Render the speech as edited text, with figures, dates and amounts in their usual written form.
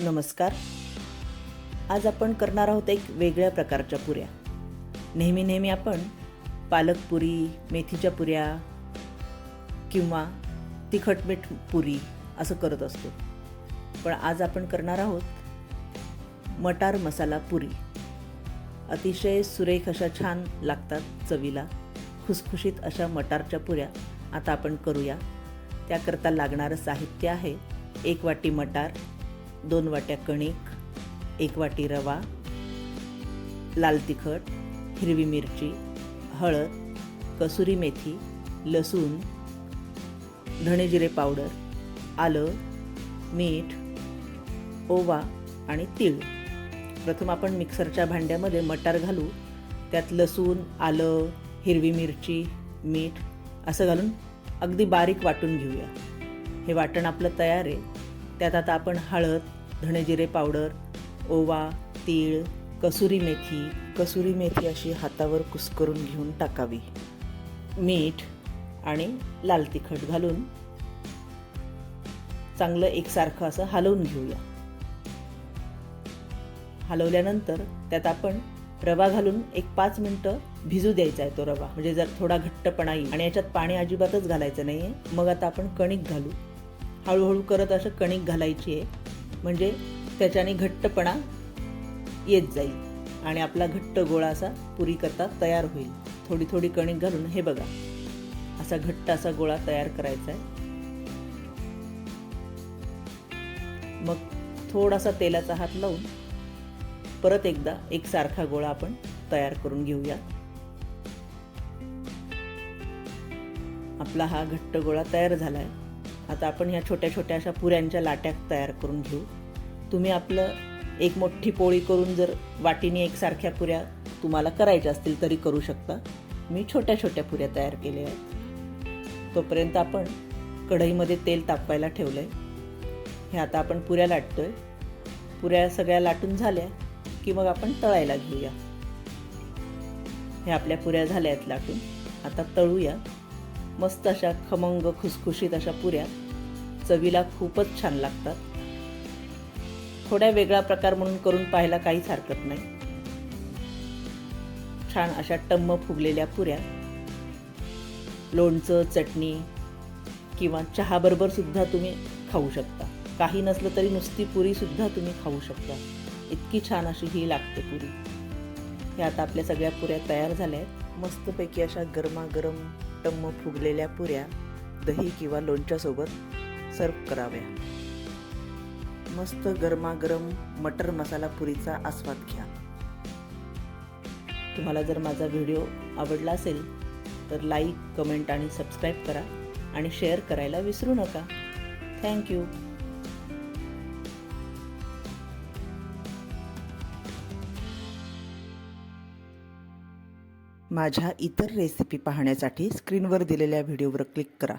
नमस्कार. आज आपण करणार आहोत एक वेगळ्या प्रकारच्या पुऱ्या. नेहमी आपण पालक पुरी, मेथीच्या पुऱ्या किंवा तिखट मीठ पुरी असं करत असतो. पण आज आपण करणार आहोत मटार मसाला पुरी. अतिशय सुरेख अशा छान लागतात चवीला. खुसखुशीत अशा मटारच्या पुऱ्या आता आपण करूया. त्याकरता लागणारं साहित्य आहे 1 वाटी मटार, 2 वाट्या कणिक, 1 वाटी रवा, लाल तिखट, हिरवी मिरची, हळद, कसुरी मेथी, लसूण, धणे जिरे पावडर, आलं, मीठ, ओवा आणि तीळ. प्रथम आपण मिक्सरच्या भांड्यामध्ये मटार घालू. त्यात लसूण, आलं, हिरवी मिरची, मीठ असं घालून अगदी बारीक वाटून घेऊया. हे वाटण आपलं तयार आहे. त्यात आता आपण हळद, धणे जिरे पावडर, ओवा, तीळ, कसुरी मेथी अशी हातावर कुस्करून घेऊन टाकावी. मीठ आणि लाल तिखट घालून चांगलं एकसारखं असं हलवून घेऊया. हलवल्यानंतर त्यात आपण रवा घालून एक 5 मिनिटं भिजू द्यायचा आहे. तो रवा म्हणजे जर थोडा घट्टपणा येईल आणि याच्यात पाणी अजिबातच घालायचं नाही आहे. मग आता आपण कणिक घालू. हळूहळू करत असं कणिक घालायची आहे, म्हणजे त्याच्याने घट्टपणा येत जाईल आणि आपला घट्ट गोळा असा पुरी करता तयार होईल. थोडी कणिक घालून हे बघा असा घट्ट असा गोळा तयार करायचा आहे. मग थोडासा तेलाचा हात लावून परत एकदा एकसारखा गोळा आपण तयार करून घेऊया. आपला हा घट्ट गोळा तयार झाला आहे. आता आपण ह्या छोट्या छोट्या अशा पुऱ्यांच्या लाट्या तयार करून घेऊ. तुम्ही आपलं एक मोठी पोळी करून जर वाटीने एकसारख्या पुऱ्या तुम्हाला करायच्या असतील तरी करू शकता. मी छोट्या छोट्या पुऱ्या तयार केल्या आहेत. तोपर्यंत आपण कढईमध्ये तेल तापवायला ठेवलं आहे. हे आता आपण पुऱ्या लाटतोय. पुऱ्या सगळ्या लाटून झाल्या की मग आपण तळायला घेऊया. हे आपल्या पुऱ्या झाल्या आहेत लाटून. आता तळूया. मस्त अशा खमंग खुसखुशीत अशा पुऱ्या चवीला खूपच छान लागतात. थोड्या वेगळा प्रकार म्हणून करून पाहायला काहीच हरकत नाही. छान अशा टम्म फुगलेल्या पुऱ्या लोणचं, चटणी किंवा चहा बरोबर सुद्धा तुम्ही खाऊ शकता. काही नसलं तरी नुसती पुरी सुद्धा तुम्ही खाऊ शकता. इतकी छान अशी ही लागते पुरी. हे आता आपल्या सगळ्या पुऱ्या तयार झाल्या आहेत. मस्तपैकी अशा गरमागरम टम्म फुगलेल्या पुऱ्या दही किंवा लोणच्यासोबत सर्व कराव्या. मस्त गरमागरम मटर मसाला पुरीचा आस्वाद घ्या. तुम्हाला जर माझा व्हिडिओ आवडला असेल तर लाईक, कमेंट आणि सबस्क्राईब करा आणि शेअर करायला विसरू नका. थँक्यू. माझ्या इतर रेसिपी पाहण्यासाठी स्क्रीनवर दिलेल्या व्हिडिओवर क्लिक करा.